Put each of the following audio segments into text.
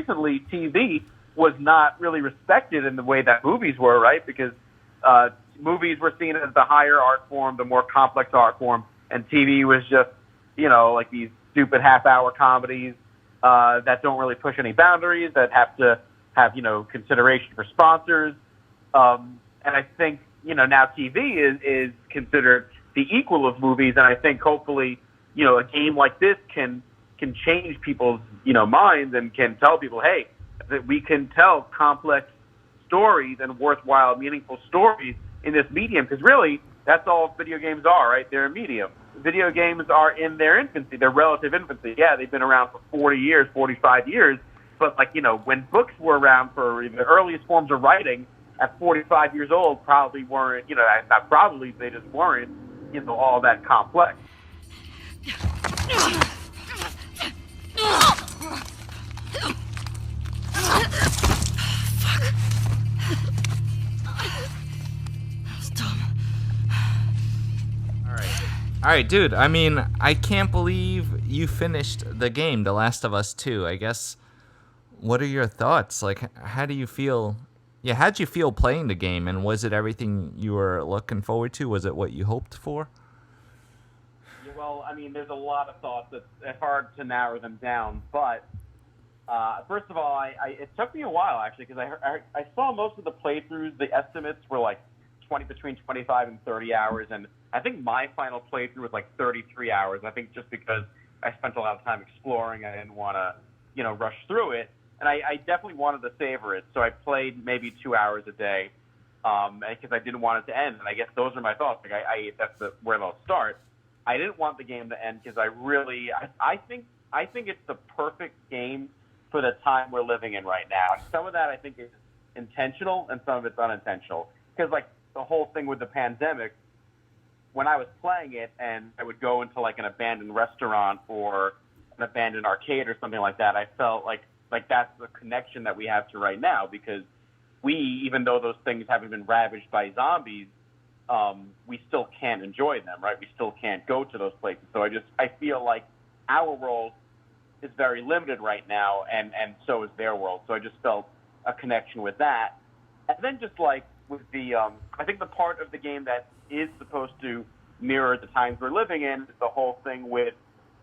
recently, TV was not really respected in the way that movies were, right? Because movies were seen as the higher art form, the more complex art form, and TV was just, like these stupid half-hour comedies that don't really push any boundaries, that have to have, consideration for sponsors. And I think, now TV is considered the equal of movies, and I think hopefully, a game like this can change people's, minds and can tell people, hey, that we can tell complex stories and worthwhile, meaningful stories in this medium, because really, that's all video games are, right? They're a medium. Video games are in their infancy, their relative infancy. Yeah, they've been around for 40 years, 45 years, but when books were around for the earliest forms of writing at 45 years old probably weren't, not probably, they just weren't, all that complex. All right, dude. I mean, I can't believe you finished the game, The Last of Us 2. I guess, what are your thoughts? Like, how do you feel? Yeah, how'd you feel playing the game, and was it everything you were looking forward to? Was it what you hoped for? Yeah, well, I mean, there's a lot of thoughts. It's hard to narrow them down, but first of all, it took me a while, actually, because I saw most of the playthroughs. The estimates were like between 25 and 30 hours, and I think my final playthrough was like 33 hours. I think just because I spent a lot of time exploring, I didn't want to, rush through it, and I definitely wanted to savor it. So I played maybe 2 hours a day, because I didn't want it to end. And I guess those are my thoughts. Like that's where they'll start. I didn't want the game to end because I think it's the perfect game for the time we're living in right now. And some of that I think is intentional, and some of it's unintentional. Because the whole thing with the pandemic, when I was playing it and I would go into an abandoned restaurant or an abandoned arcade or something like that, I felt like that's the connection that we have to right now, because even though those things haven't been ravaged by zombies, we still can't enjoy them, right? We still can't go to those places. So I feel like our world is very limited right now, and so is their world. So I just felt a connection with that. And then just with the, I think the part of the game that is supposed to mirror the times we're living in is the whole thing with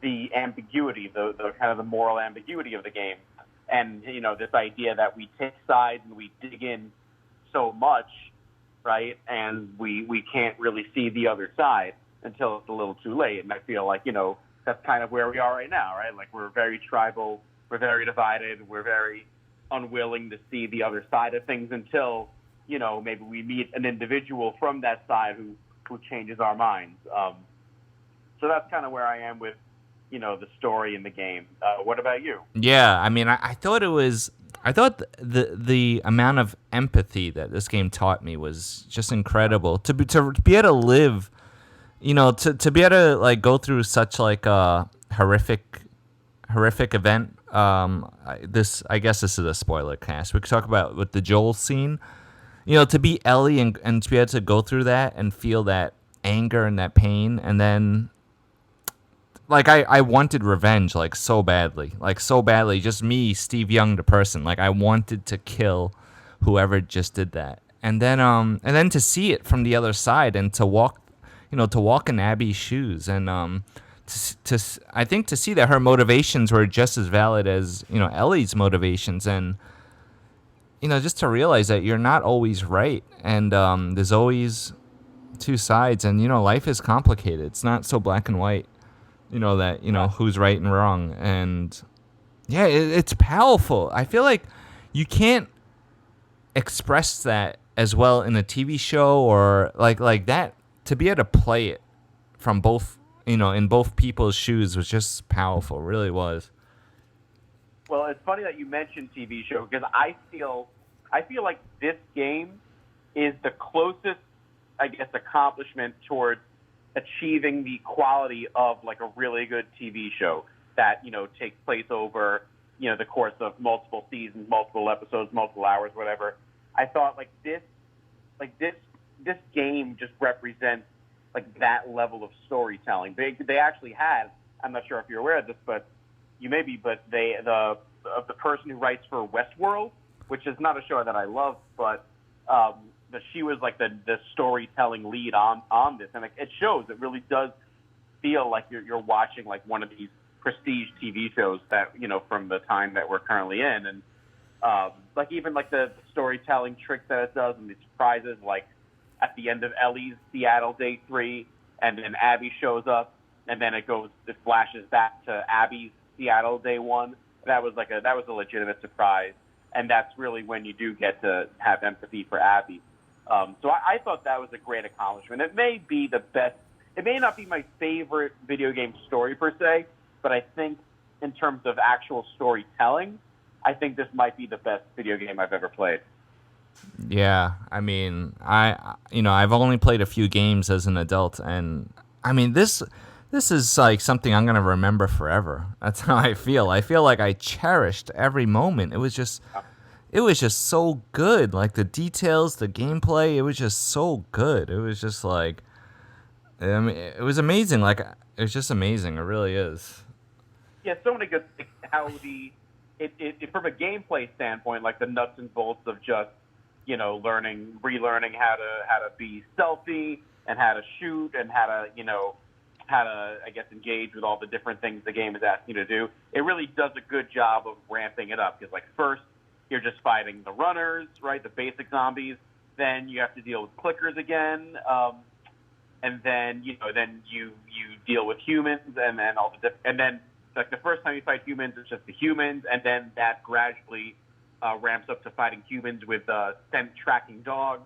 the ambiguity, the kind of the moral ambiguity of the game. And, this idea that we take sides and we dig in so much, right, and we can't really see the other side until it's a little too late. And I feel like, that's kind of where we are right now, right? Like, we're very tribal, we're very divided, we're very unwilling to see the other side of things until, maybe we meet an individual from that side who changes our minds. So that's kind of where I am with, the story in the game. What about you? Yeah, I mean, I thought the amount of empathy that this game taught me was just incredible. To be able to live, to be able to go through such a horrific event. I guess this is a spoiler cast. We could talk about with the Joel scene. To be Ellie and to be able to go through that and feel that anger and that pain, and then I wanted revenge so badly, just me, Steve Young, the person. I wanted to kill whoever just did that, and then to see it from the other side and to walk in Abby's shoes, and I think to see that her motivations were just as valid as Ellie's motivations, and just to realize that you're not always right, and there's always two sides, and life is complicated. It's not so black and white. Who's right and wrong. And yeah, it's powerful. I feel like you can't express that as well in a TV show or like that. To be able to play it from both, in both people's shoes was just powerful. It really was. Well, it's funny that you mentioned TV show, because I feel like this game is the closest, I guess, accomplishment towards achieving the quality of a really good TV show that takes place over the course of multiple seasons, multiple episodes, multiple hours, whatever. I thought this game just represents that level of storytelling. They actually had, I'm not sure if you're aware of this, but you may be, but the of the person who writes for Westworld, which is not a show that I love, but she was like the storytelling lead on this, and it shows. It really does feel like you're watching like one of these prestige TV shows that from the time that we're currently in, and like even like the storytelling tricks that it does and the surprises, like at the end of Ellie's Seattle Day 3, and then Abby shows up, and then it flashes back to Abby's Seattle Day 1. That was a legitimate surprise, and that's really when you do get to have empathy for Abby. So I thought that was a great accomplishment. It may be the best. It may not be my favorite video game story per se, but I think in terms of actual storytelling, I think this might be the best video game I've ever played. Yeah, I mean, I've only played a few games as an adult, and I mean this is like something I'm gonna remember forever. That's how I feel. I feel like I cherished every moment. It was just so good. Like the details, the gameplay, it was just so good. It was just like, I mean, it was amazing. Like it was just amazing. It really is. Yeah, so many good things. How it from a gameplay standpoint, like the nuts and bolts of just relearning how to be stealthy and how to shoot and how to I guess engage with all the different things the game is asking you to do. It really does a good job of ramping it up because like first you're just fighting the runners, right, the basic zombies. Then you have to deal with clickers again, and then you deal with humans and then and then like the first time you fight humans, it's just the humans, and then that gradually ramps up to fighting humans with scent tracking dogs.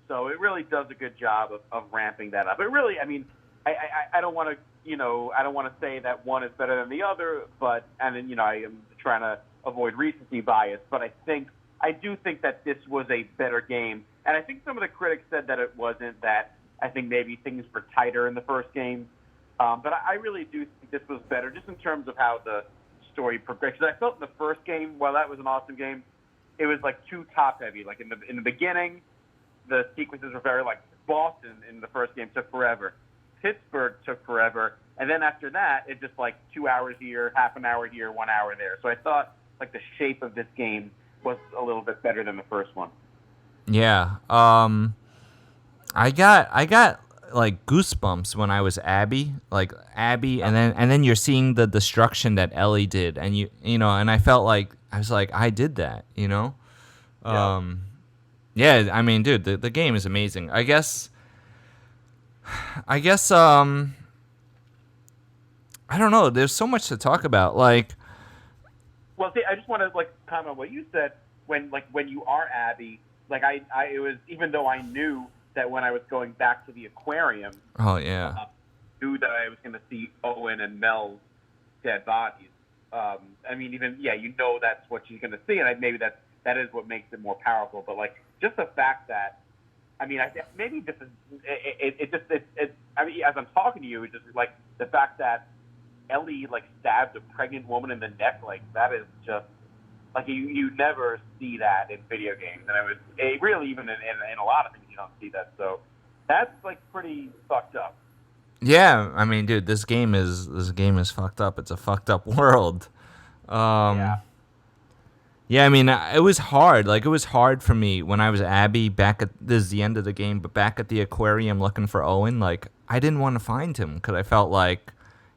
So it really does a good job of ramping that up. It really, I mean, I don't want to I don't want to say that one is better than the other, but I am trying to avoid recency bias, but I do think that this was a better game, and I think some of the critics said that it wasn't. That I think maybe things were tighter in the first game. But I really do think this was better, just in terms of how the story progressed. Because I felt in the first game, while that was an awesome game, it was like too top heavy. Like in the beginning, the sequences were very like Boston in the first game took forever, Pittsburgh took forever, and then after that, it just like 2 hours here, half an hour here, 1 hour there. So I thought like the shape of this game was a little bit better than the first one. Yeah. I got like goosebumps when I was Abby, and then you're seeing the destruction that Ellie did, and and I felt like I did that, Yeah. Yeah, I mean, dude, the game is amazing. I guess I don't know, there's so much to talk about. Like, well, see, I just want to like comment on what you said when you are Abby, like it was, even though I knew that when I was going back to the aquarium, oh yeah, knew that I was going to see Owen and Mel's dead bodies. I mean, even that's what you're going to see, and maybe that is what makes it more powerful. But like, just the fact that, I mean, maybe this is it. I mean, as I'm talking to you, it's just like the fact that Ellie like stabbed a pregnant woman in the neck, like that is just. Like you never see that in video games, and it really even in a lot of things you don't see that. So that's like pretty fucked up. Yeah, I mean, dude, this game is fucked up. It's a fucked up world. Yeah. Yeah, I mean, it was hard. Like, it was hard for me when I was Abby back at this is the end of the game, but back at the aquarium looking for Owen. Like, I didn't want to find him because I felt like,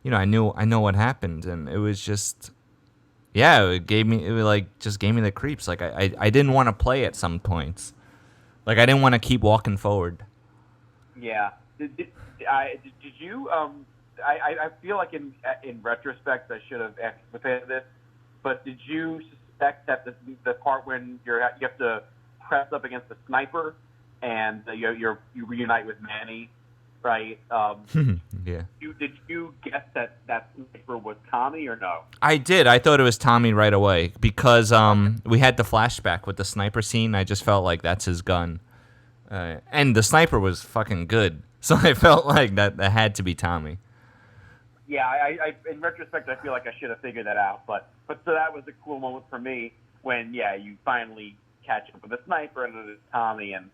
I know what happened, and it was just. Yeah, it gave me the creeps. Like I didn't want to play at some points. Like I didn't want to keep walking forward. Yeah. Did you? I feel like in retrospect I should have anticipated this, but did you suspect that the part when you have to press up against the sniper and you reunite with Manny, right? Yeah. Did you guess that sniper was Tommy or no? I did. I thought it was Tommy right away because we had the flashback with the sniper scene. I just felt like that's his gun, and the sniper was fucking good. So I felt like that had to be Tommy. Yeah, I in retrospect I feel like I should have figured that out, but so that was a cool moment for me when you finally catch up with the sniper and it's Tommy, and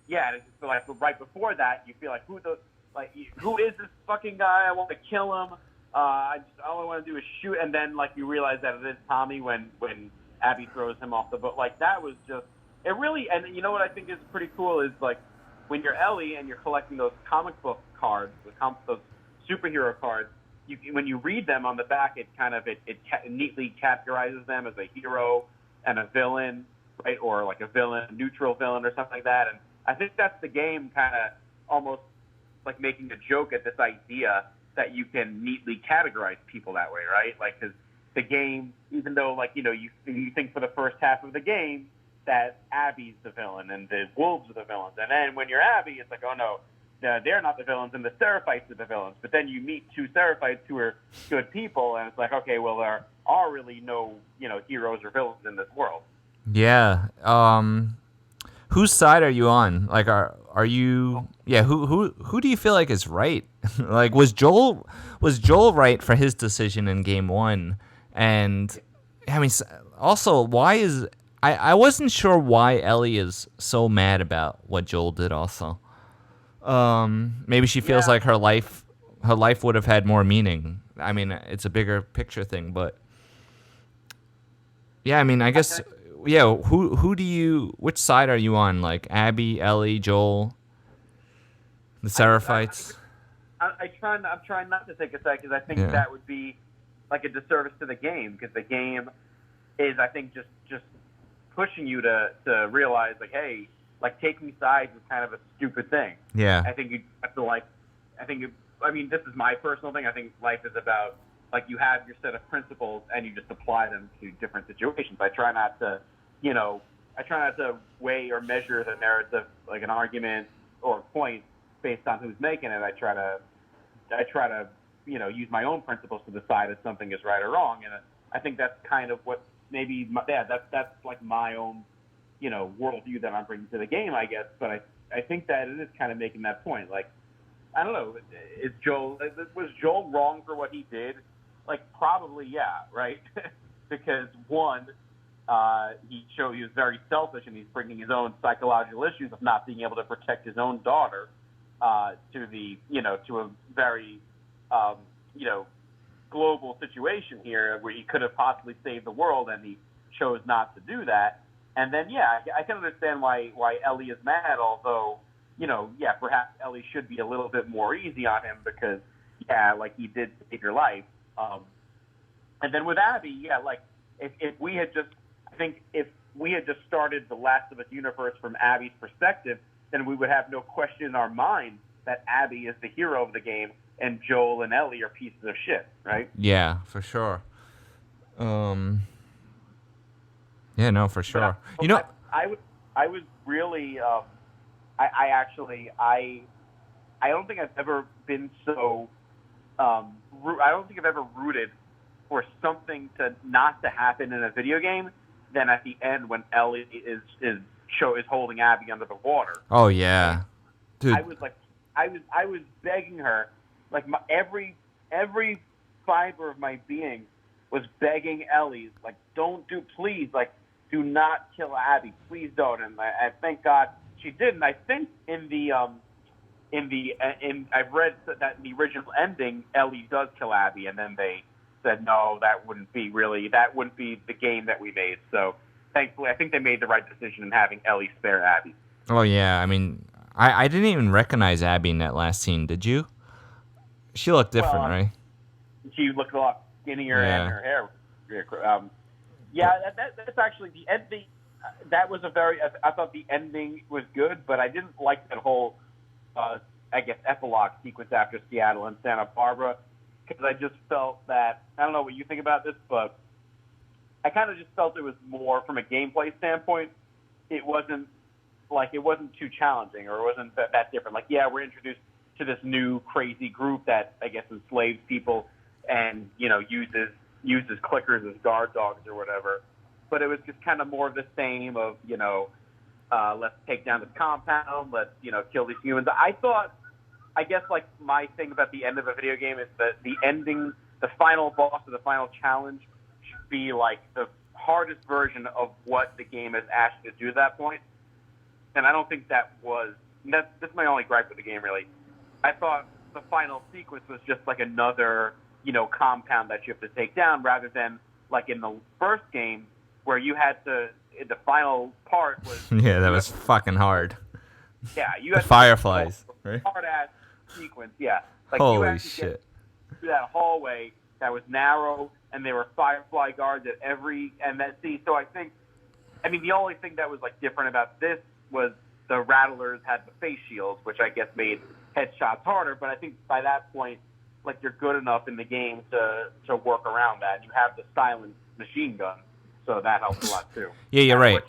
yeah, and it's just like right before that you feel like who is this fucking guy? I want to kill him. all I want to do is shoot, and then like you realize that it is Tommy when Abby throws him off the boat. Like that was just it really. And you know what I think is pretty cool is like when you're Ellie and you're collecting those comic book cards, those superhero cards. When you read them on the back, it neatly categorizes them as a hero and a villain, right? Or like a villain, a neutral villain, or something like that. And I think that's the game kind of almost like making a joke at this idea that you can neatly categorize people that way, right? Like, because the game, even though like you think for the first half of the game that Abby's the villain and the wolves are the villains, and then when you're Abby, it's like, oh no. They're not the villains, and the Seraphites are the villains. But then you meet two Seraphites who are good people, and it's like, okay, well, there are really no, heroes or villains in this world. Yeah. Whose side are you on? Like, are you? Yeah. Who do you feel like is right? Like, was Joel right for his decision in game one? And I mean, also, why is I wasn't sure why Ellie is so mad about what Joel did. Also. Maybe she feels like her life would have had more meaning. I mean, it's a bigger picture thing, but yeah, I mean, I guess, yeah. Which side are you on? Like Abby, Ellie, Joel, the Seraphites? I'm trying not to take a side because I think that would be like a disservice to the game, because the game is, I think, just pushing you to realize like, hey. Like, taking sides is kind of a stupid thing. Yeah. I think you have to, I mean, this is my personal thing. I think life is about, like, you have your set of principles and you just apply them to different situations. I try not to weigh or measure the merits of, like, an argument or a point based on who's making it. I try to, use my own principles to decide if something is right or wrong. And I think that's kind of what maybe, that's like my own, worldview that I'm bringing to the game, I guess. But I think that it is kind of making that point. Like, I don't know, was Joel wrong for what he did? Like, probably, yeah, right? Because one, he was very selfish, and he's bringing his own psychological issues of not being able to protect his own daughter to a very, global situation here where he could have possibly saved the world, and he chose not to do that. And then, I can understand why Ellie is mad, although, perhaps Ellie should be a little bit more easy on him because, he did save your life. And then with Abby, if we had just started the Last of Us universe from Abby's perspective, then we would have no question in our mind that Abby is the hero of the game and Joel and Ellie are pieces of shit, right? Yeah, for sure. Yeah, no, for sure. I was really, I don't think I've ever been so, I don't think I've ever rooted for something not to happen in a video game than at the end when Ellie is holding Abby under the water. Oh yeah, dude. I was begging her, like every fiber of my being was begging Ellie, like, please, like, do not kill Abby, please don't. And I thank God she did. And I think I've read that in the original ending, Ellie does kill Abby, and then they said no, that wouldn't be the game that we made. So thankfully, I think they made the right decision in having Ellie spare Abby. Oh yeah, I mean, I didn't even recognize Abby in that last scene. Did you? She looked different, right? She looked a lot skinnier, and her hair. That's actually the ending. That was I thought the ending was good, but I didn't like that whole, epilogue sequence after Seattle and Santa Barbara, because I just felt that, I don't know what you think about this, but I kind of just felt it was more, from a gameplay standpoint, it wasn't too challenging, or it wasn't that different. Like, we're introduced to this new crazy group that, I guess, enslaves people and, uses clickers as guard dogs or whatever. But it was just kind of more of the same of, let's take down this compound, let's, kill these humans. I guess, like, my thing about the end of a video game is that the ending, the final boss or the final challenge should be, like, the hardest version of what the game has asked you to do at that point. And I don't think that's my only gripe with the game, really. I thought the final sequence was just like another compound that you have to take down, rather than like in the first game where you had to. The final part was yeah, that was fucking hard. Yeah, you the had fireflies, right? Hard ass sequence. Yeah, like you Holy had to shit! get through that hallway that was narrow, and there were firefly guards at every. And that so I mean, the only thing that was like different about this was the Rattlers had the face shields, which I guess made headshots harder. But I think by that point, like you're good enough in the game to work around that. You have the silent machine gun, so that helps a lot too. Yeah, you're right.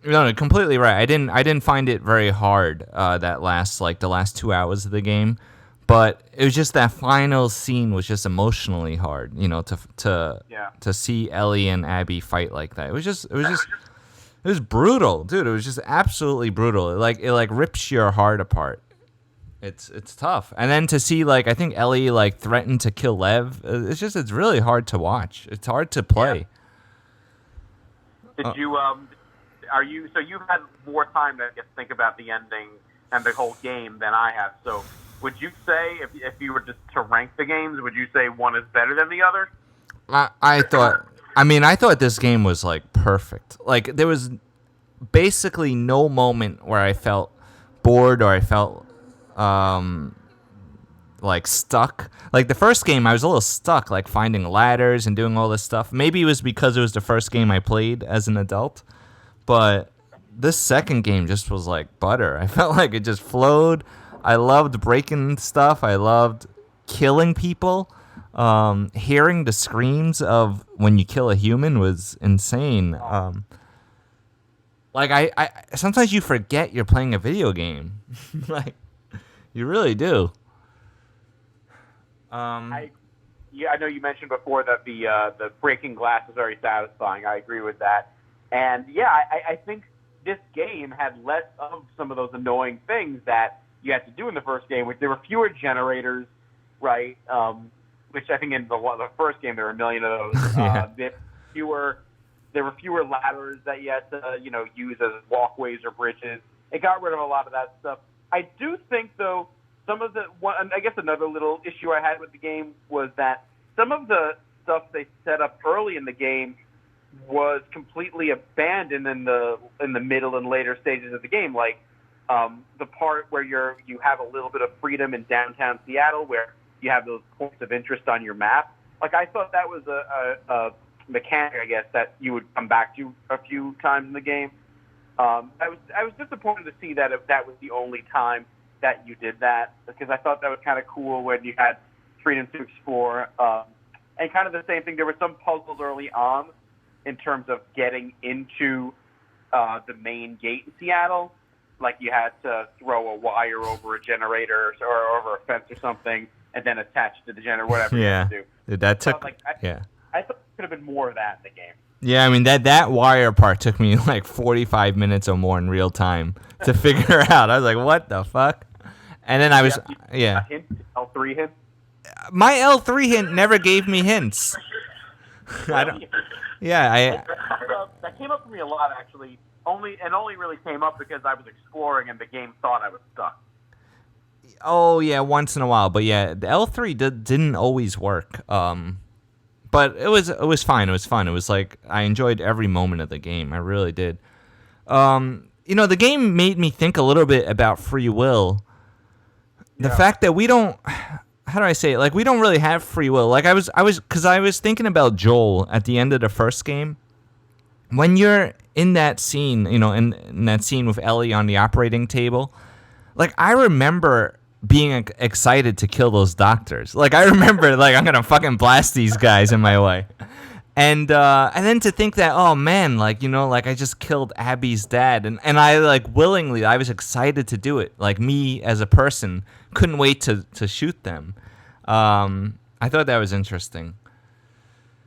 No, completely right. I didn't find it very hard the last 2 hours of the game, but it was just that final scene was just emotionally hard. To see Ellie and Abby fight like that. It was brutal, dude. It was just absolutely brutal. It rips your heart apart. It's tough. And then to see I think Ellie threatened to kill Lev. It's really hard to watch. It's hard to play. Yeah. Did you so you've had more time to think about the ending and the whole game than I have. So would you say if you were just to rank the games, would you say one is better than the other? I thought this game was perfect. There was basically no moment where I felt bored or I felt stuck. The first game I was a little stuck, finding ladders and doing all this stuff. Maybe it was because it was the first game I played as an adult, but this second game just was like butter. I felt like it just flowed. I loved breaking stuff. I loved killing people. Hearing the screams of when you kill a human was insane. I sometimes you forget you're playing a video game. You really do. I know you mentioned before that the breaking glass is very satisfying. I agree with that. And yeah, I think this game had less of some of those annoying things that you had to do in the first game, which there were fewer generators, right? Which I think in the first game there were a million of those. Yeah. There were fewer ladders that you had to use as walkways or bridges. It got rid of a lot of that stuff. I do think though I guess another little issue I had with the game was that some of the stuff they set up early in the game was completely abandoned in the middle and later stages of the game, the part where you have a little bit of freedom in downtown Seattle, where you have those points of interest on your map. I thought that was a mechanic, I guess, that you would come back to a few times in the game. I was disappointed to see that that was the only time that you did that, because I thought that was kind of cool when you had freedom to explore. And kind of the same thing, there were some puzzles early on in terms of getting into the main gate in Seattle. You had to throw a wire over a generator or over a fence or something, and then attach to the generator, whatever you had to do. Dude, that took... I thought there could have been more of that in the game. Yeah, I mean, that wire part took me 45 minutes or more in real time to figure out. I was like, what the fuck? And then I was... Yeah. Hint, L3 hint? My L3 hint never gave me hints. I don't... Yeah, that came up for me a lot, actually. Only really came up because I was exploring and the game thought I was stuck. Oh yeah, once in a while, but yeah, the L3 didn't always work. But it was fine. It was fun. It was I enjoyed every moment of the game. I really did. The game made me think a little bit about free will. The fact that we don't. How do I say it? We don't really have free will. I was thinking about Joel at the end of the first game. When you're in that scene, in that scene with Ellie on the operating table, I remember being excited to kill those doctors. I remember, I'm gonna fucking blast these guys in my way. And then to think that, oh man, I just killed Abby's dad, and I willingly, I was excited to do it. Me as a person couldn't wait to shoot them. I thought that was interesting.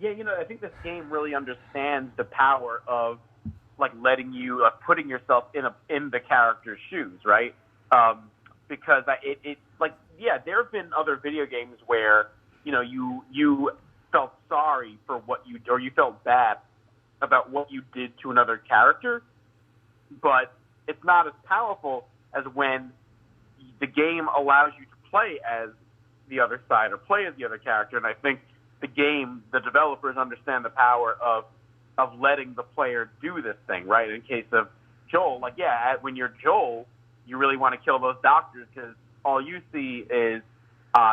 Yeah, I think this game really understands the power of letting you putting yourself in the character's shoes, right? Because there have been other video games where you felt sorry for what you felt bad about what you did to another character, but it's not as powerful as when the game allows you to play as the other side or play as the other character. And I think the game, the developers understand the power of letting the player do this thing, right? In case of Joel, like, yeah, when you're Joel, you really want to kill those doctors because all you see is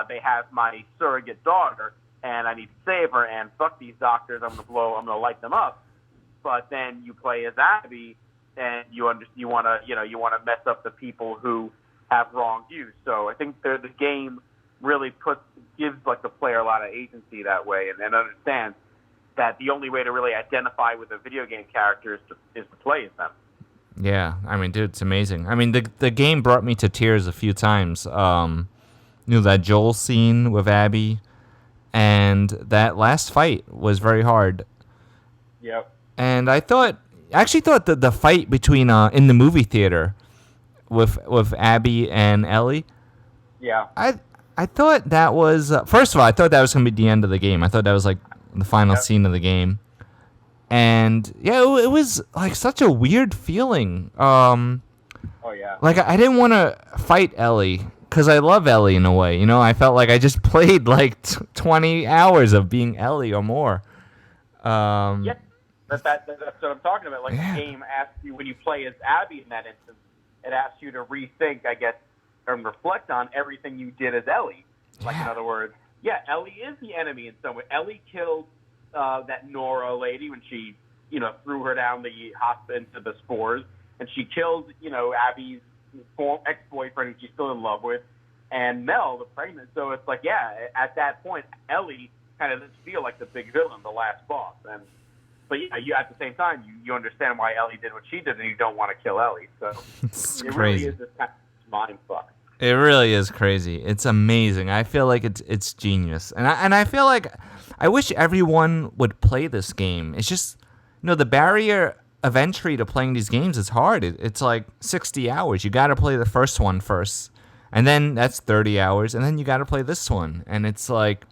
they have my surrogate daughter, and I need to save her, and fuck these doctors, I'm gonna light them up. But then you play as Abby, and you want to mess up the people who have wronged you. So I think the game really gives like the player a lot of agency that way, and understands that the only way to really identify with a video game character is to play as them. Yeah, I mean, dude, it's amazing. I mean, the game brought me to tears a few times. That Joel scene with Abby, and that last fight was very hard. Yep. And I actually thought that the fight between in the movie theater with Abby and Ellie. Yeah. I thought that was first of all, I thought that was gonna be the end of the game. I thought that was like the final scene of the game. And yeah, it was like such a weird feeling. Oh yeah. Like I didn't want to fight Ellie because I love Ellie in a way. I felt like I just played like 20 hours of being Ellie or more. Yeah, that's what I'm talking about. Like the game asks you when you play as Abby in that instance, it asks you to rethink, I guess, and reflect on everything you did as Ellie. Like in other words, yeah, Ellie is the enemy in some way. Ellie killed that Nora lady when she, threw her down the hospital into the spores, and she killed, Abby's ex-boyfriend who she's still in love with, and Mel, the pregnant. So it's like, yeah, at that point, Ellie kind of does feel like the big villain, the last boss. But yeah, you at the same time, you understand why Ellie did what she did, and you don't want to kill Ellie. So it's it crazy. really is this kind of mind fuck. It really is crazy. It's amazing. I feel like it's genius, and I feel like I wish everyone would play this game. It's just the barrier of entry to playing these games is hard. It's like 60 hours. You got to play the first one first, and then that's 30 hours, and then you got to play this one, and it's like.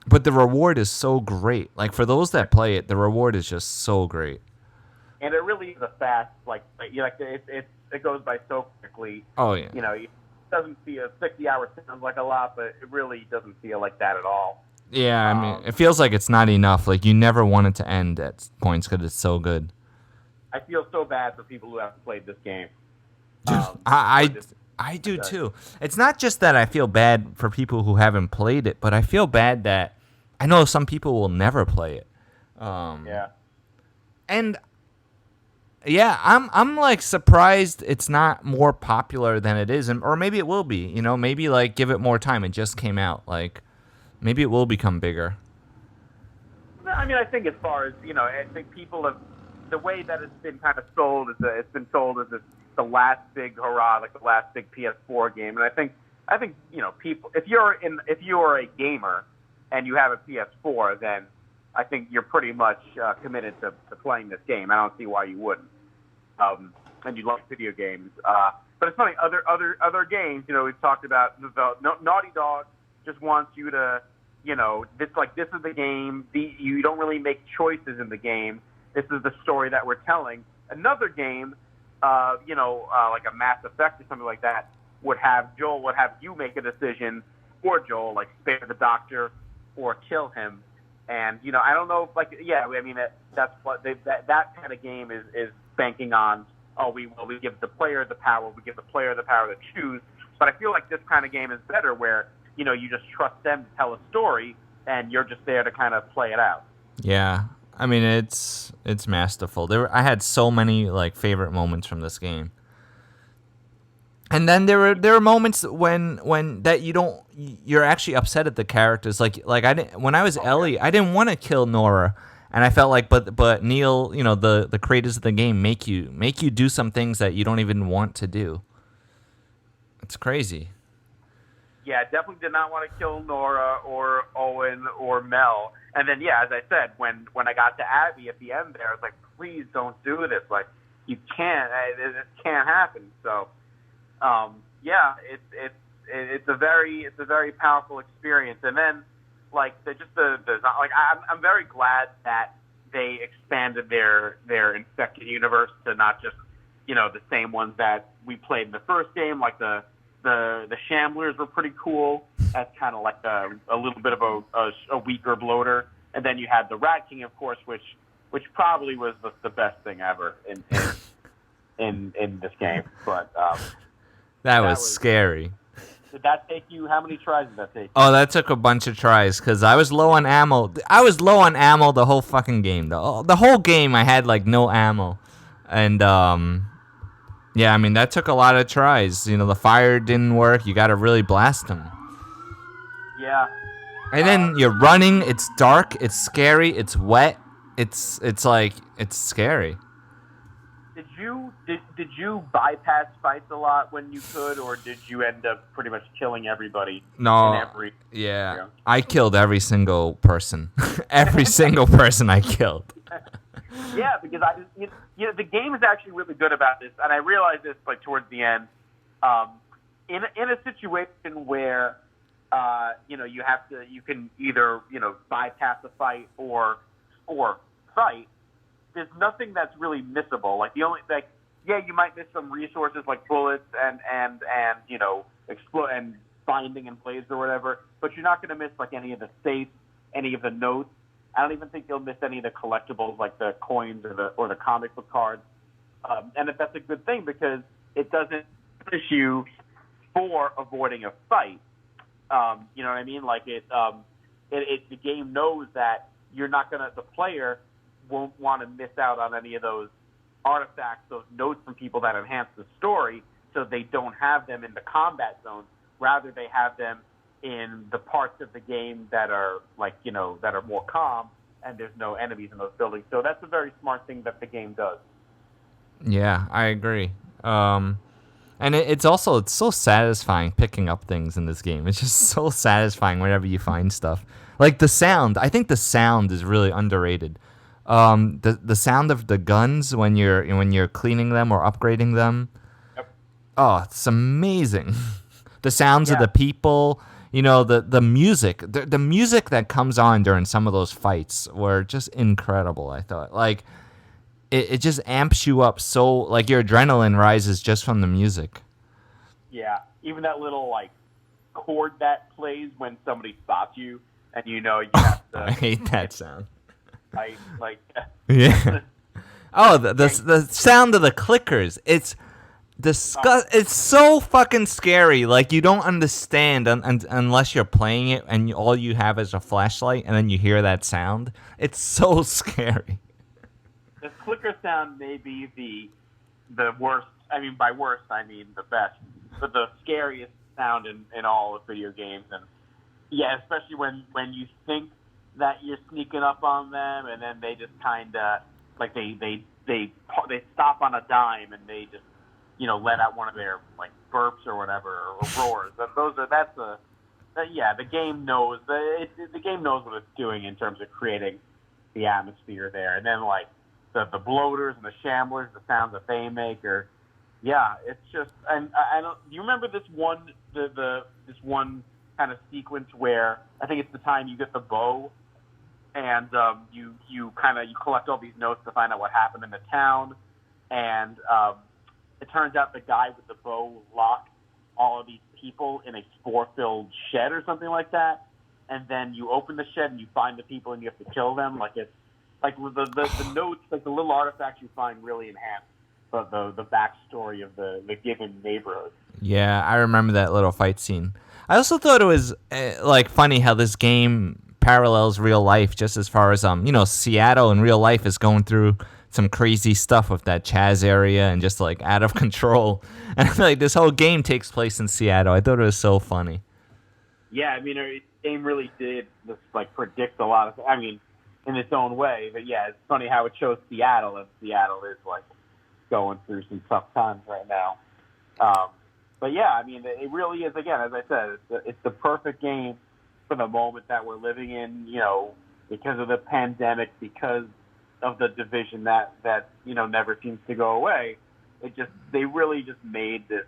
But the reward is so great. Like for those that play it, the reward is just so great. And it really is a fast it goes by so quickly. Oh yeah. It doesn't feel 60 hours sounds like a lot, but it really doesn't feel like that at all. Yeah, I mean, it feels like it's not enough. Like you never want it to end at points because it's so good. I feel so bad for people who haven't played this game. I do too. It's not just that I feel bad for people who haven't played it, but I feel bad that I know some people will never play it. Yeah. And yeah, I'm like surprised it's not more popular than it is, or maybe it will be. Maybe like give it more time. It just came out. Like maybe it will become bigger. I mean, I think as far as I think people have the way that it's been kind of sold is that it's been sold as the last big hurrah, like the last big PS4 game. And I think people, if you're a gamer and you have a PS4, then I think you're pretty much committed to playing this game. I don't see why you wouldn't. And you like video games, but it's funny. Other games, we've talked about Naughty Dog just wants you to, this is the game. You don't really make choices in the game. This is the story that we're telling. Another game, like a Mass Effect or something like that, would have you make a decision for Joel, like spare the doctor or kill him. And I don't know if that's what that kind of game is banking on. Oh, we give the player the power. We give the player the power to choose. But I feel like this kind of game is better, where you just trust them to tell a story, and you're just there to kind of play it out. Yeah, I mean it's masterful. I had so many like favorite moments from this game. And then there are moments when that you're actually upset at the characters. Like when I was Ellie, I didn't want to kill Nora, and I felt like but Neil, the creators of the game make you do some things that you don't even want to do. It's crazy. Yeah, I definitely did not want to kill Nora or Owen or Mel. And then as I said, when I got to Abby at the end there, I was like, please don't do this. Like you can't. This can't happen. So. It's a very powerful experience, and then I'm very glad that they expanded their infected universe to not just the same ones that we played in the first game, like the the Shamblers were pretty cool. That's kind of like a little bit of a weaker bloater. And then you had the Rat King, of course, which probably was the best thing ever in this game. But that was scary. Did that take you? How many tries did that take? Oh, that took a bunch of tries because I was low on ammo. I was low on ammo the whole fucking game. The whole game I had like no ammo, and yeah, I mean that took a lot of tries. You know, the fire didn't work. You got to really blast them. Yeah. And then you're running. It's dark. It's scary. It's wet. It's scary. Did you bypass fights a lot when you could, or did you end up pretty much killing everybody? No. In every yeah. I killed every single person. Every single person I killed. Yeah, because the game is actually really good about this, and I realized this like towards the end. In a situation where you can either bypass a fight or fight. There's nothing that's really missable. Like the only you might miss some resources like bullets and explode and binding in blades or whatever, but you're not going to miss like any of the safes, any of the notes. I don't even think you'll miss any of the collectibles like the coins or the comic book cards. And that's a good thing because it doesn't punish you for avoiding a fight. You know what I mean? Like the game knows that the player won't want to miss out on any of those artifacts, those notes from people that enhance the story, so they don't have them in the combat zones. Rather, they have them in the parts of the game that are that are more calm, and there's no enemies in those buildings. So that's a very smart thing that the game does. Yeah, I agree. And it's so satisfying picking up things in this game. It's just so satisfying whenever you find stuff. Like the sound. I think the sound is really underrated. The sound of the guns when you're cleaning them or upgrading them. Yep. Oh, it's amazing. The sounds of the people, the music, the music that comes on during some of those fights were just incredible. I thought like it just amps you up so like your adrenaline rises just from the music. Yeah, even that little like chord that plays when somebody spots you and you have to. I hate that sound. Yeah. Oh, the sound of the clickers. It's It's so fucking scary. Like you don't understand unless you're playing it and all you have is a flashlight, and then you hear that sound. It's so scary. The clicker sound may be the worst. I mean, by worst, I mean the best, but the scariest sound in all of video games. And yeah, especially when you think that you're sneaking up on them, and then they just kind of like they stop on a dime and they just let out one of their like burps or whatever or roars. The game knows the game knows what it's doing in terms of creating the atmosphere there. And then like the bloaters and the shamblers, the sounds that they make it's just. And I don't. Do you remember this one this one kind of sequence where I think it's the time you get the bow and you collect all these notes to find out what happened in the town, and it turns out the guy with the bow locked all of these people in a spore-filled shed or something like that, and then you open the shed and you find the people and you have to kill them. Like it's like the notes, like the little artifacts you find really enhance the backstory of the given neighborhood. Yeah, I remember that little fight scene. I also thought it was funny how this game parallels real life, just as far as Seattle in real life is going through some crazy stuff with that Chaz area and just like out of control. And I feel like this whole game takes place in Seattle. I thought it was so funny. Yeah, I mean, the game really did just like predict a lot of. I mean, in its own way, but yeah, it's funny how it shows Seattle, and Seattle is like going through some tough times right now. But yeah, I mean, it really is. Again, as I said, it's the perfect game for the moment that we're living in. Because of the pandemic, because of the division that never seems to go away. They really just made this.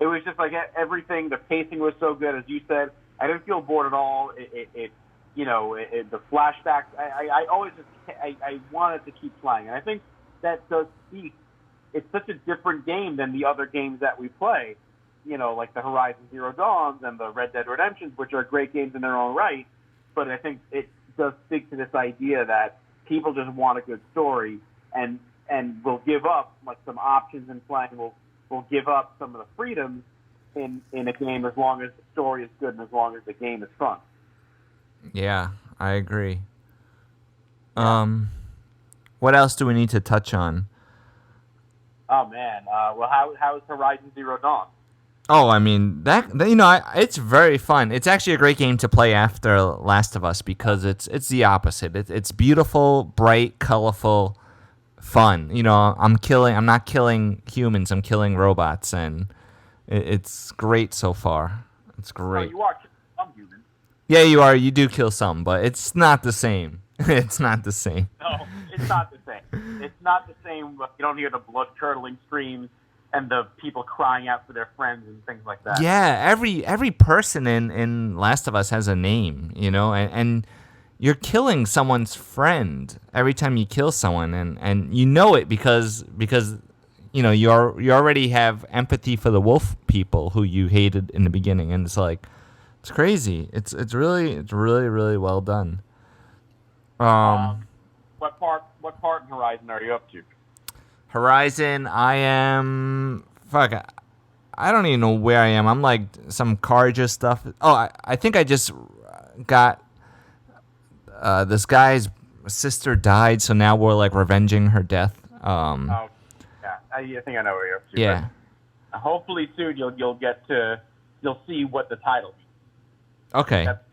It was just like everything. The pacing was so good, as you said. I didn't feel bored at all. The flashbacks. I always I wanted to keep playing, and I think that does speak. It's such a different game than the other games that we play, like the Horizon Zero Dawns and the Red Dead Redemptions, which are great games in their own right. But I think it does speak to this idea that people just want a good story and will give up like some options in playing. Will give up some of the freedoms in a game as long as the story is good and as long as the game is fun. Yeah, I agree. What else do we need to touch on? Oh man, well, how is Horizon Zero Dawn? Oh, I mean it's very fun. It's actually a great game to play after Last of Us because it's the opposite. It's beautiful, bright, colorful, fun. I'm not killing humans. I'm killing robots, and it's great so far. It's great. Oh, you are killing some humans. Yeah, you are. You do kill some, but it's not the same. It's not the same. No, it's not the same. It's not the same. You don't hear the blood-curdling screams and the people crying out for their friends and things like that. Yeah, every person in Last of Us has a name, and you're killing someone's friend every time you kill someone, and you know it because you already have empathy for the wolf people who you hated in the beginning, and it's crazy. It's really really well done. What part in Horizon are you up to? Horizon, I am... Fuck, I don't even know where I am. I'm like some Karja stuff. Oh, I think I just got... this guy's sister died, so now we're like revenging her death. Yeah, I think I know where you're up to. Yeah. Hopefully soon you'll see what the title means. Okay. That's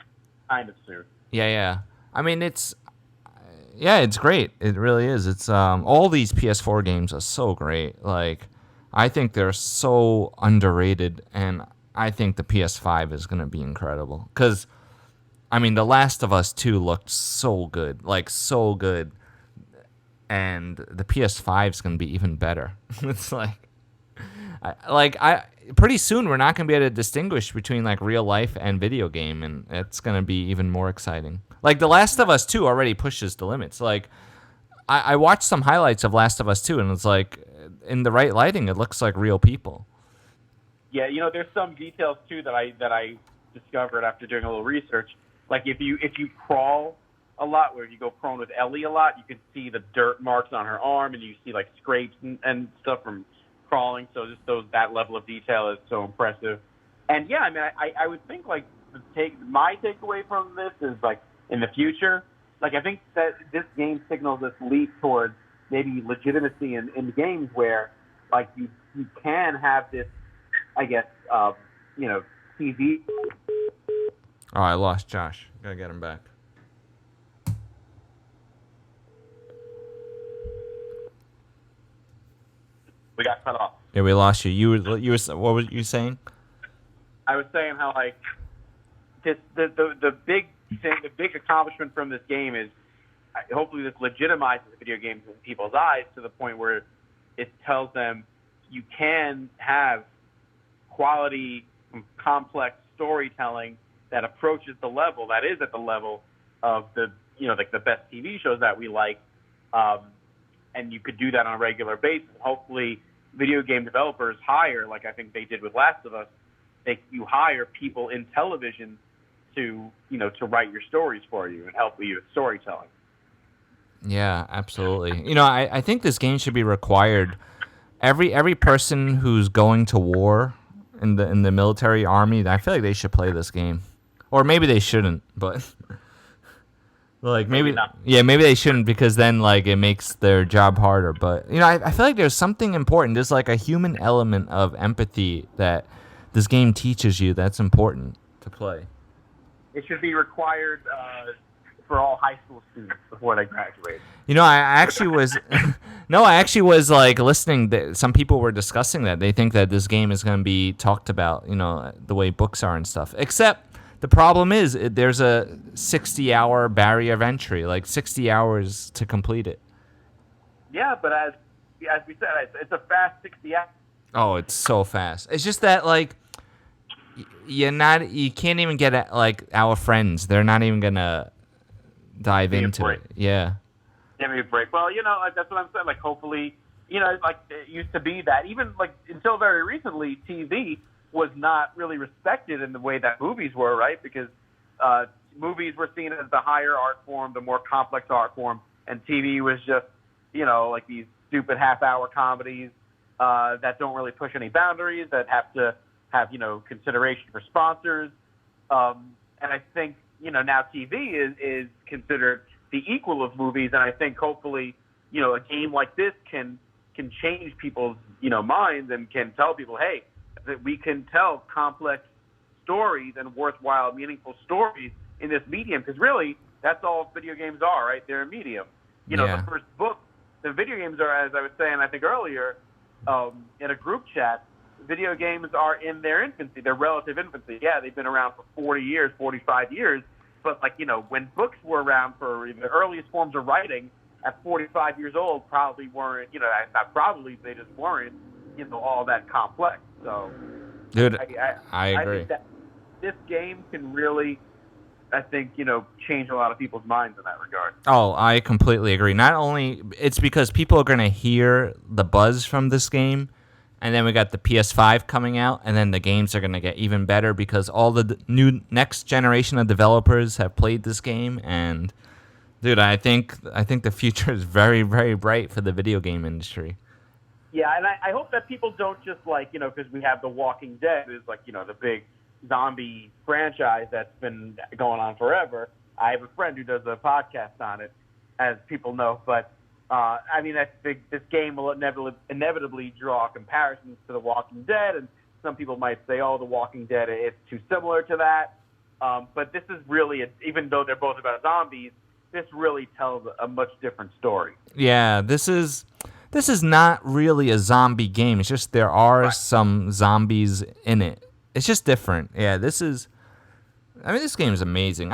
kind of soon. Yeah. I mean, it's great. It really is. It's all these PS4 games are so great. Like, I think they're so underrated, and I think the PS5 is gonna be incredible. Cause, I mean, The Last of Us 2 looked so good, and the PS5 is gonna be even better. It's pretty soon we're not gonna be able to distinguish between like real life and video game, and it's gonna be even more exciting. Like, The Last of Us 2 already pushes the limits. Like, I watched some highlights of Last of Us 2, and it's like, in the right lighting, it looks like real people. Yeah, there's some details too that I discovered after doing a little research. Like, if you crawl a lot, where you go prone with Ellie a lot, you can see the dirt marks on her arm, and you see like scrapes and stuff from crawling. So just that level of detail is so impressive. And yeah, I mean, I would think like my takeaway from this is like, in the future, like, I think that this game signals this leap towards maybe legitimacy in games where, like, you can have this, I guess, TV. Oh, I lost Josh. Gotta get him back. We got cut off. Yeah, we lost you. You were what were you saying? I was saying how, like, the big thing, the big accomplishment from this game is hopefully this legitimizes video games in people's eyes to the point where it tells them you can have quality, complex storytelling that approaches the level that is at the level of the like the best TV shows that we like, and you could do that on a regular basis. Hopefully, video game developers hire, like I think they did with Last of Us, you hire people in television to write your stories for you and help you with storytelling. Yeah, absolutely. I think this game should be required. Every person who's going to war in the military army, I feel like they should play this game. Or maybe they shouldn't, but like maybe they shouldn't, because then like it makes their job harder. But I feel like there's something important. There's like a human element of empathy that this game teaches you that's important to play. It should be required for all high school students before they graduate. I actually was like listening. Some people were discussing that. They think that this game is going to be talked about, the way books are and stuff. Except the problem is there's a 60-hour barrier of entry, like 60 hours to complete it. Yeah, but as we said, it's a fast 60 hours. Oh, it's so fast. It's just that like you can't even get like our friends. They're not even gonna dive into it. Yeah. Give me a break. Well, that's what I'm saying. Like, hopefully, like it used to be that even like until very recently, TV was not really respected in the way that movies were, right? Because movies were seen as the higher art form, the more complex art form, and TV was just, like these stupid half-hour comedies that don't really push any boundaries, that have to have, consideration for sponsors. And I think, now TV is considered the equal of movies, and I think hopefully, a game like this can change people's, minds and can tell people, hey, that we can tell complex stories and worthwhile, meaningful stories in this medium, because really, that's all video games are, right? They're a medium. The first book, the video games are, as I was saying, I think earlier, in a group chat, video games are in their infancy, their relative infancy. Yeah, they've been around for 40 years, 45 years, but when books were around for the earliest forms of writing at 45 years old probably weren't, not probably, they just weren't, all that complex. So, dude, I agree. I think that this game can really, I think, change a lot of people's minds in that regard. Oh, I completely agree. Not only, it's because people are going to hear the buzz from this game, and then we got the PS5 coming out, and then the games are going to get even better because all the new next generation of developers have played this game. And, dude, I think the future is very, very bright for the video game industry. Yeah, and I hope that people don't just because we have The Walking Dead is the big zombie franchise that's been going on forever. I have a friend who does a podcast on it, as people know, but this game will inevitably draw comparisons to The Walking Dead, and some people might say, "Oh, The Walking Dead is too similar to that." But this is really, even though they're both about zombies, this really tells a much different story. Yeah, this is not really a zombie game. It's just there are some zombies in it. It's just different. Yeah, this game is amazing.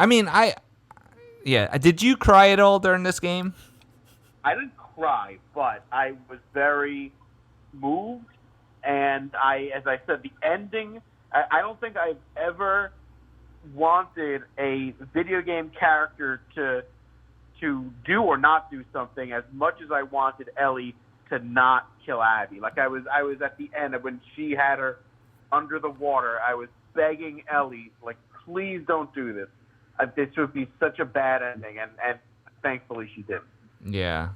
Did you cry at all during this game? I didn't cry, but I was very moved, and as I said, the ending, I don't think I've ever wanted a video game character to do or not do something as much as I wanted Ellie to not kill Abby. I was at the end when she had her under the water. I was begging Ellie, please don't do this. This would be such a bad ending, and thankfully she didn't. Yeah.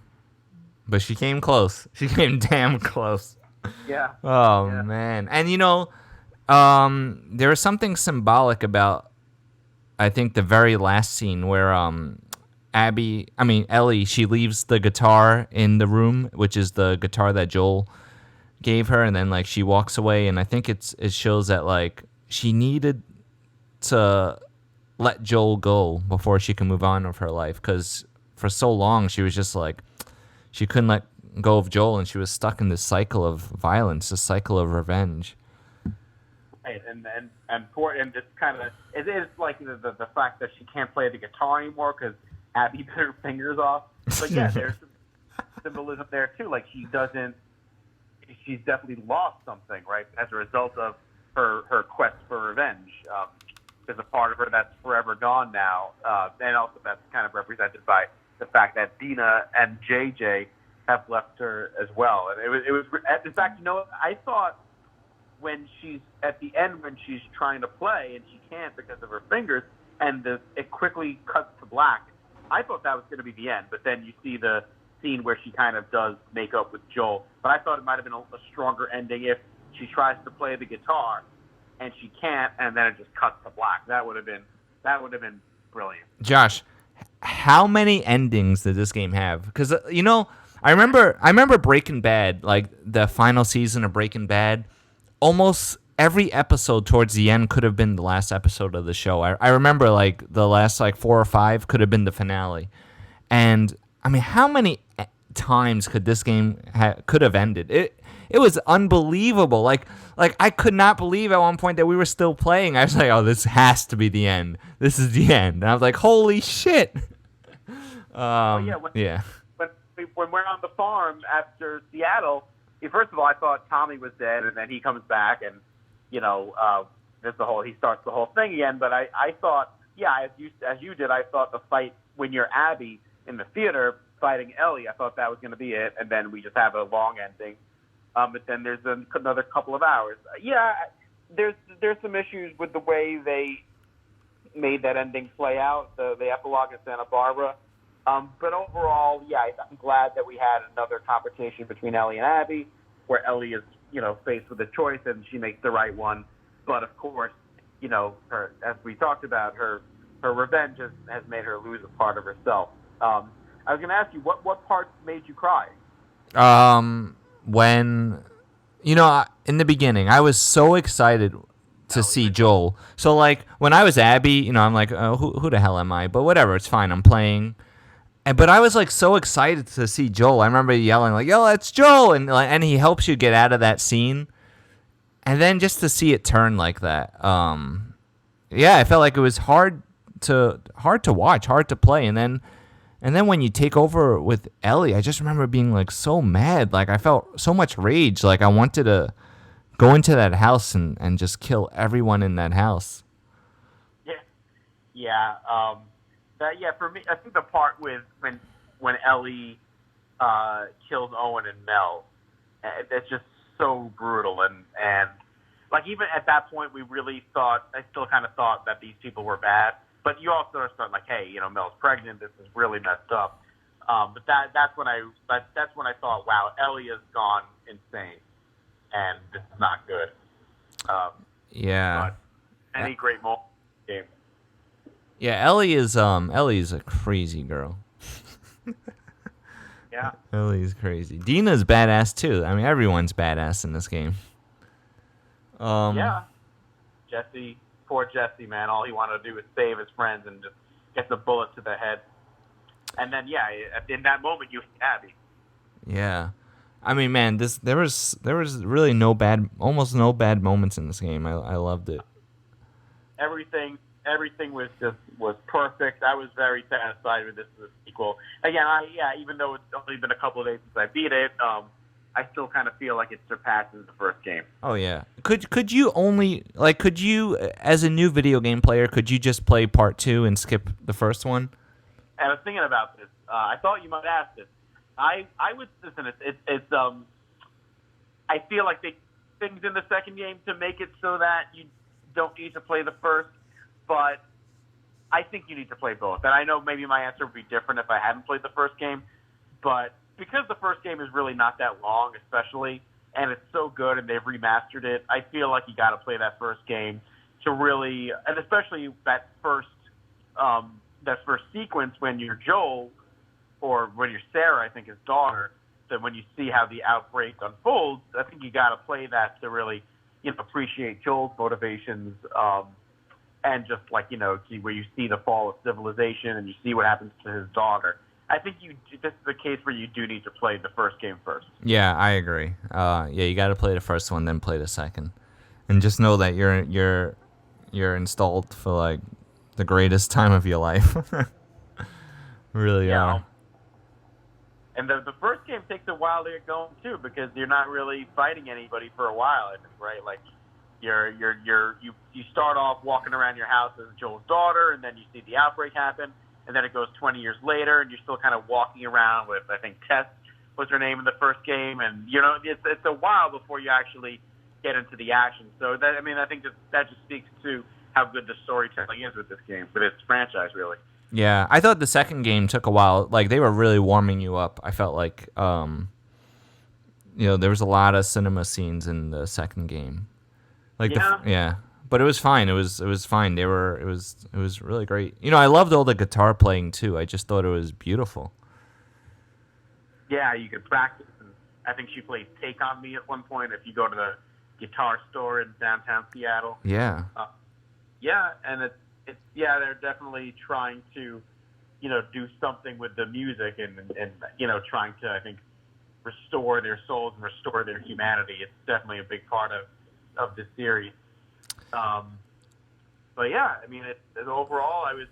But she came close. She came damn close. Yeah. Oh, yeah. Man. And, there was something symbolic about, I think, the very last scene where Ellie, she leaves the guitar in the room, which is the guitar that Joel gave her, and then, she walks away, and I think it shows that, she needed to let Joel go before she can move on with her life, because for so long she was just she couldn't let go of Joel, and she was stuck in this cycle of violence, this cycle of revenge. Right, and just kind of it is the fact that she can't play the guitar anymore because Abby bit her fingers off. But yeah, there's some symbolism there too. She's definitely lost something, right, as a result of her quest for revenge. There's a part of her that's forever gone now, and also that's kind of represented by the fact that Dina and JJ have left her as well. And it was in fact, I thought when she's at the end, when she's trying to play and she can't because of her fingers, and it quickly cuts to black, I thought that was going to be the end. But then you see the scene where she kind of does make up with Joel. But I thought it might have been a stronger ending if she tries to play the guitar and she can't, and then it just cuts to black. That would have been brilliant. Josh, how many endings did this game have? Because I remember Breaking Bad, the final season of Breaking Bad. Almost every episode towards the end could have been the last episode of the show. I remember the last 4 or 5 could have been the finale. And how many times could this game could have ended? It was unbelievable. I could not believe at one point that we were still playing. I was like, oh, this has to be the end. This is the end. And I was like, holy shit. When we're on the farm after Seattle, first of all, I thought Tommy was dead, and then he comes back, and he starts the whole thing again. But I thought, as you did, I thought the fight when you're Abby in the theater fighting Ellie, I thought that was going to be it, and then we just have a long ending. But then there's another couple of hours. there's some issues with the way they made that ending play out, the epilogue in Santa Barbara. But overall, yeah, I'm glad that we had another confrontation between Ellie and Abby, where Ellie is, faced with a choice and she makes the right one. But of course, her, as we talked about, her revenge has made her lose a part of herself. I was going to ask you, what parts made you cry? When, in the beginning, I was so excited to see Joel. So, like, when I was Abby, I'm like, oh, who the hell am I? But whatever, it's fine. I'm playing. But I was, like, so excited to see Joel. I remember yelling, like, yo, it's Joel! And he helps you get out of that scene. And then just to see it turn like that, yeah, I felt like it was hard to watch, hard to play. And then when you take over with Ellie, I just remember being, like, so mad. Like, I felt so much rage. Like, I wanted to go into that house and just kill everyone in that house. Yeah. For me, I think the part with when Ellie kills Owen and Mel, it's just so brutal. And like, even at that point, we really thought, I still kind of thought that these people were bad. But you also start like, hey, Mel's pregnant. This is really messed up. But that's when I thought, wow, Ellie has gone insane, and this is not good. Yeah. But any great moment in the game. Yeah, Ellie's a crazy girl. Yeah. Ellie's crazy. Dina's badass too. I mean, everyone's badass in this game. Yeah. Jesse, poor Jesse, man. All he wanted to do was save his friends and just get the bullet to the head. And then, yeah, in that moment, you hit Abby. Yeah. I mean, man, there was really almost no bad moments in this game. I loved it. Everything was perfect. I was very satisfied with this as a sequel. Again, even though it's only been a couple of days since I beat it, I still kind of feel like it surpasses the first game. Oh yeah. Could you as a new video game player, could you just play part 2 and skip the first one? I was thinking about this. I thought you might ask this. I would listen. It's I feel like they things in the second game to make it so that you don't need to play the first, but I think you need to play both. And I know maybe my answer would be different if I hadn't played the first game, but because the first game is really not that long, especially, and it's so good and they've remastered it, I feel like you got to play that first game to really, and especially that first sequence when you're Joel, or when you're Sarah, I think his daughter, that when you see how the outbreak unfolds, I think you got to play that to really, appreciate Joel's motivations, and just like, where you see the fall of civilization and you see what happens to his daughter. I think this is the case where you do need to play the first game first. Yeah, I agree. You got to play the first one, then play the second, and just know that you're installed for like the greatest time of your life. Really are. And the first game takes a while to get going too, because you're not really fighting anybody for a while, I think, right? Like you start off walking around your house as Joel's daughter, and then you see the outbreak happen, and then it goes 20 years later, and you're still kind of walking around with, I think, Tess was her name in the first game, and it's a while before you actually get into the action. So I think that just speaks to how good the storytelling is with this game, with its franchise, really. Yeah, I thought the second game took a while. Like, they were really warming you up. I felt like, there was a lot of cinema scenes in the second game. Like, but it was fine. It was fine. It was really great. I loved all the guitar playing too. I just thought it was beautiful. Yeah, you could practice. And I think she played "Take on Me" at one point. If you go to the guitar store in downtown Seattle. Yeah. And they're definitely trying to, do something with the music and trying to, I think, restore their souls and restore their humanity. It's definitely a big part of the series. But yeah, I mean, overall, it's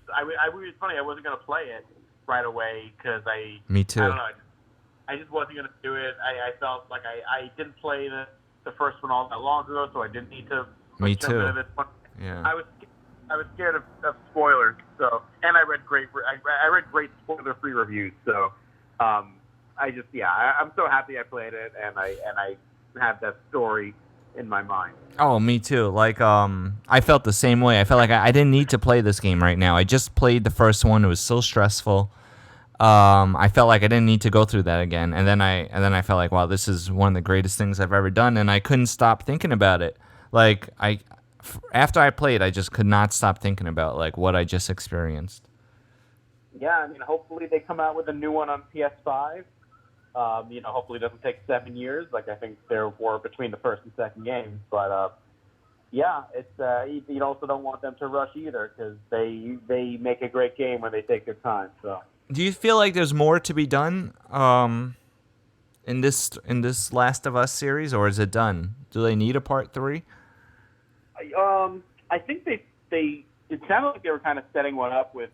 funny. I wasn't going to play it right away because Me too. I don't know. I just wasn't going to do it. I felt like I didn't play the first one all that long ago, so I didn't need to jump into this one. Yeah. I was scared of spoilers, and I read great spoiler-free reviews. So, I'm so happy I played it, and I have that story in my mind. Oh, me too. Like, I felt the same way. I felt like I didn't need to play this game right now. I just played the first one. It was so stressful. I felt like I didn't need to go through that again. And then I felt like, wow, this is one of the greatest things I've ever done. And I couldn't stop thinking about it. Like, after I played, I just could not stop thinking about like what I just experienced. Yeah, I mean, hopefully they come out with a new one on PS5. Hopefully it doesn't take 7 years, like I think there were between the first and second games. But yeah, it's you also don't want them to rush either because they make a great game when they take their time. So. Do you feel like there's more to be done in this Last of Us series, or is it done? Do they need a part 3? I think they it sounded like they were kind of setting one up with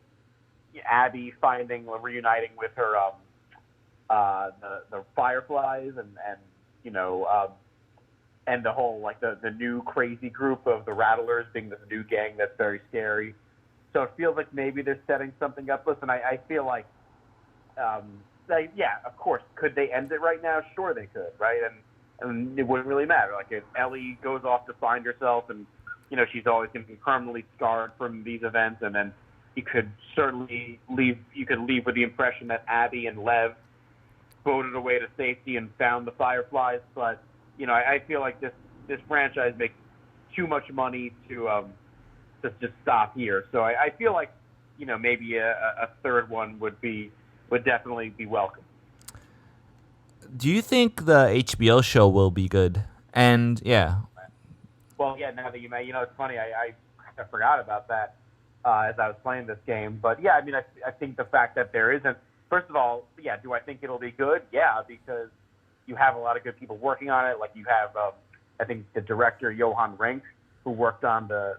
Abby reuniting with her the Fireflies and the whole like the new crazy group of the Rattlers being this new gang that's very scary. So it feels like maybe they're setting something up. Listen, I feel like, yeah, of course, could they end it right now? Sure, they could, right? And it wouldn't really matter. Like if Ellie goes off to find herself, and she's always going to be permanently scarred from these events, and then you could certainly leave. You could leave with the impression that Abby and Lev boated away to safety and found the Fireflies. But I feel like this franchise makes too much money to just stop here. So I feel like maybe a third one would definitely be welcome. Do you think the HBO show will be good? And yeah. Well, yeah. Now that you may, it's funny. I forgot about that as I was playing this game. But yeah, I mean, I think the fact that there isn't. First of all, yeah. Do I think it'll be good? Yeah, because you have a lot of good people working on it. Like you have, I think the director Johan Renck, who worked on the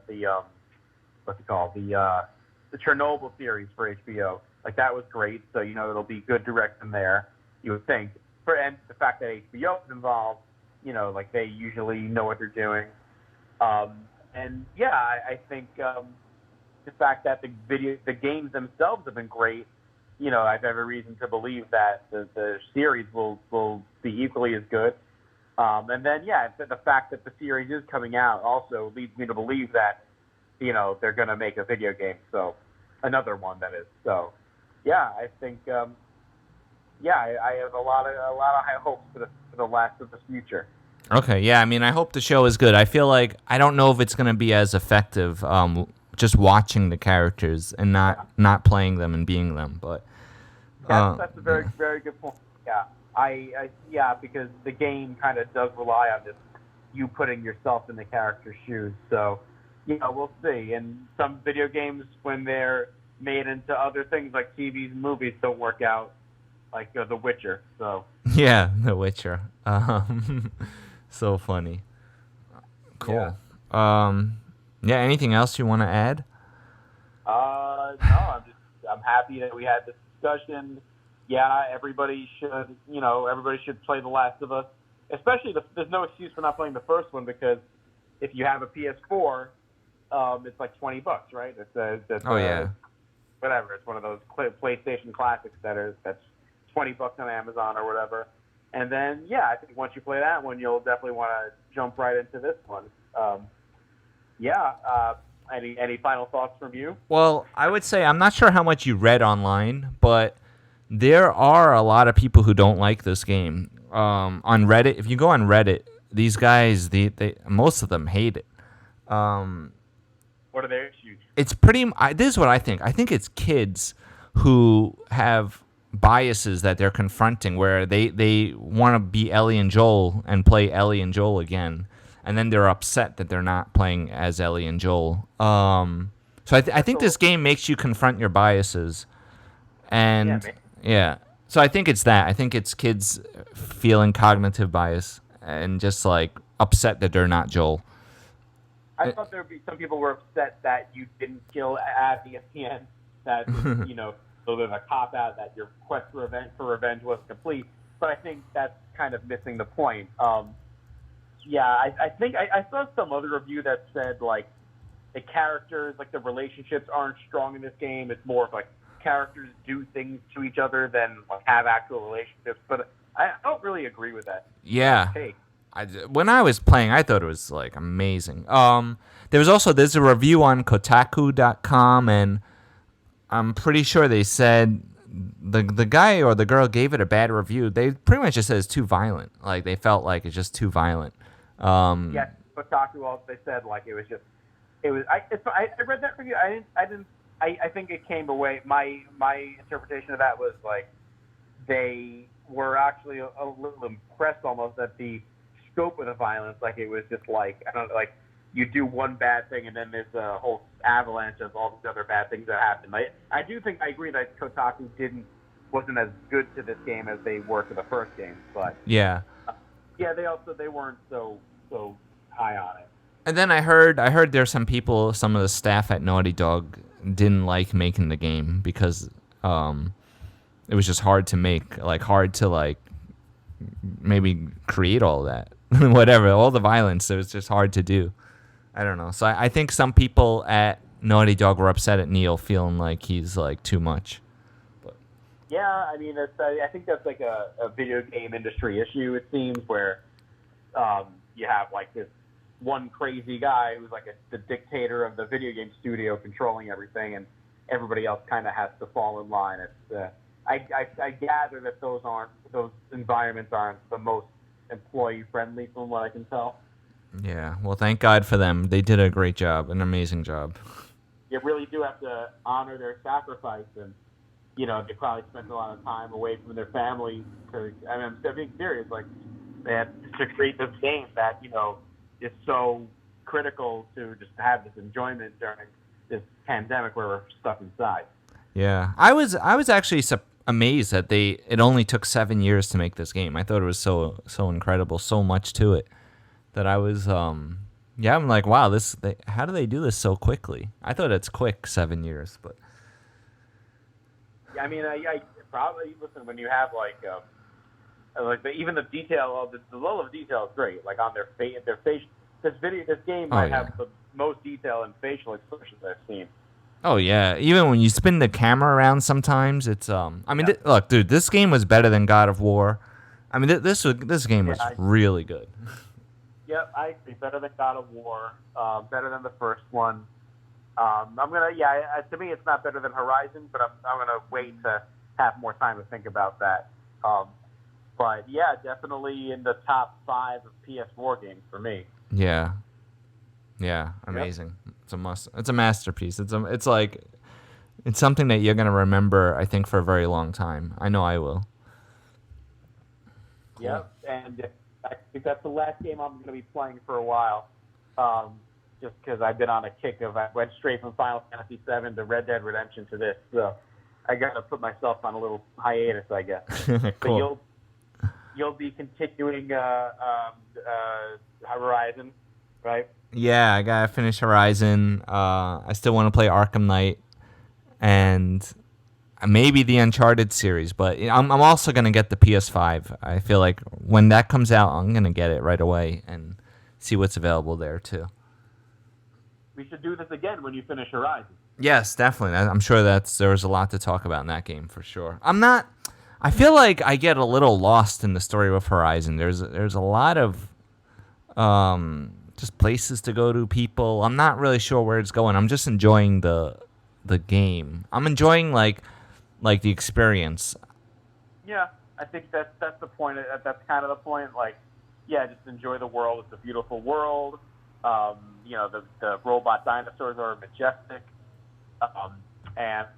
what's it called, the Chernobyl series for HBO. Like that was great. So it'll be good direction there. You would think. And the fact that HBO is involved, like they usually know what they're doing. And yeah, I think the fact that the games themselves have been great. I have every reason to believe that the series will be equally as good. And then yeah, the fact that the series is coming out also leads me to believe that they're going to make a video game. So another one that is. So yeah, I think I have a lot of high hopes for the Last of Us future. Okay, yeah. I mean, I hope the show is good. I feel like I don't know if it's going to be as effective just watching the characters and not playing them and being them. But that's a very very good point. Yeah, I because the game kind of does rely on this, you putting yourself in the character's shoes. So we'll see. And some video games, when they're made into other things like TVs and movies, don't work out. Like The Witcher. So yeah, The Witcher. So funny. Cool. Yeah. Anything else you want to add? No. I'm happy that we had this discussion. Yeah, everybody should play The Last of Us. Especially there's no excuse for not playing the first one, because if you have a PS4, it's like $20, right? Yeah. Whatever. It's one of those PlayStation classics that's $20 on Amazon or whatever. And then, yeah, I think once you play that one, you'll definitely want to jump right into this one. Any final thoughts from you? Well, I would say I'm not sure how much you read online, but there are a lot of people who don't like this game. On Reddit, if you go on Reddit, these guys, they most of them hate it. What are their issues? It's this is what I think. I think it's kids who have biases that they're confronting, where they want to be Ellie and Joel and play Ellie and Joel again, and then they're upset that they're not playing as Ellie and Joel. So I think this game makes you confront your biases, and yeah. So I think it's that. I think it's kids feeling cognitive bias and just like upset that they're not Joel. I thought there would be some people were upset that you didn't kill Abby at the end. That a little bit of a cop out, that your quest for revenge wasn't complete. But I think that's kind of missing the point. I think I saw some other review that said like the characters, like the relationships aren't strong in this game. It's more of like characters do things to each other than like have actual relationships. But I don't really agree with that. Yeah. when I was playing, I thought it was like amazing. There's a review on Kotaku.com, and I'm pretty sure they said the guy or the girl gave it a bad review. They pretty much just said it's too violent. Like they felt like it's just too violent. Yeah, Kotaku also they said like it was just it was. I read that review. I think it came away. My interpretation of that was like they were actually a little impressed almost at the scope of the violence. Like it was just like I don't know, like you do one bad thing and then there's a whole avalanche of all these other bad things that happen. Like, I agree that Kotaku wasn't as good to this game as they were to the first game, but yeah. They weren't so high on it. And then I heard there's some of the staff at Naughty Dog didn't like making the game because it was just hard to make, like hard to like maybe create all that, whatever, all the violence. It was just hard to do. I don't know. So I think some people at Naughty Dog were upset at Neil, feeling like he's like too much. But yeah, I mean, I think that's like a video game industry issue. It seems where you have like this one crazy guy who's like the dictator of the video game studio, controlling everything, and everybody else kind of has to fall in line. It's I gather that those environments aren't the most employee friendly, from what I can tell. Yeah, well, thank God for them. They did a great job, an amazing job. You really do have to honor their sacrifice, and they probably spent a lot of time away from their families. I'm being serious. Like they had to create this game that is so critical to just have this enjoyment during this pandemic where we're stuck inside. Yeah, I was actually amazed that it only took 7 years to make this game. I thought it was so incredible, so much to it. That I was, I'm like, wow, how do they do this so quickly? I thought it's quick, 7 years, but. Yeah, I mean, I probably, listen, when you have even the detail, the level of detail is great. Like on their face, this game might have the most detail in facial expressions I've seen. Oh yeah, even when you spin the camera around, sometimes it's look, dude, this game was better than God of War. I mean, this game was really good. Yep, I agree. Better than God of War. Better than the first one. To me, it's not better than Horizon, but I'm gonna wait to have more time to think about that. But yeah, definitely in the top 5 of PS4 games for me. Yeah, amazing. Yep. It's a must. It's a masterpiece. It's something that you're gonna remember, I think, for a very long time. I know I will. Cool. Yep, and I think that's the last game I'm going to be playing for a while, just because I've been on a kick I went straight from Final Fantasy VII to Red Dead Redemption to this, so I got to put myself on a little hiatus, I guess. Cool. But you'll be continuing Horizon, right? Yeah, I gotta finish Horizon. I still want to play Arkham Knight, and maybe the Uncharted series, but I'm also going to get the PS5. I feel like when that comes out, I'm going to get it right away and see what's available there, too. We should do this again when you finish Horizon. Yes, definitely. I'm sure there was a lot to talk about in that game, for sure. I feel like I get a little lost in the story of Horizon. There's a lot of just places to go to, people. I'm not really sure where it's going. I'm just enjoying the game. I'm enjoying, like the experience. Yeah, I think that's the point. That's kind of the point. Like, yeah, just enjoy the world. It's a beautiful world. The robot dinosaurs are majestic. And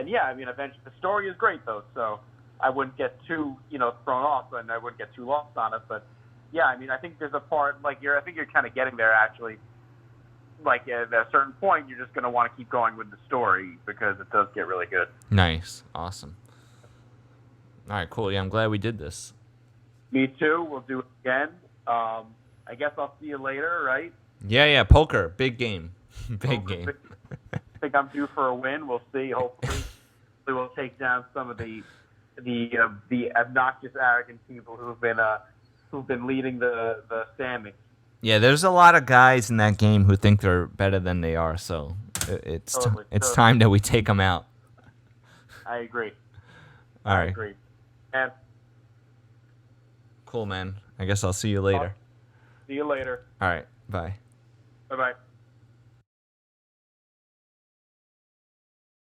yeah, I mean, eventually the story is great though. So I wouldn't get too thrown off, and I wouldn't get too lost on it. But yeah, I mean, I think there's a part I think you're kind of getting there actually. Like at a certain point, you're just going to want to keep going with the story because it does get really good. Nice. Awesome. All right, cool. Yeah, I'm glad we did this. Me too. We'll do it again. I guess I'll see you later, right? Yeah. Poker. Big game. Big game. I think I'm due for a win. We'll see. Hopefully we'll take down some of the obnoxious, arrogant people who've been leading the standings. Yeah, there's a lot of guys in that game who think they're better than they are, so it's time that we take them out. I agree. All right. I agree. And cool, man. I guess I'll see you later. See you later. All right. Bye. Bye-bye.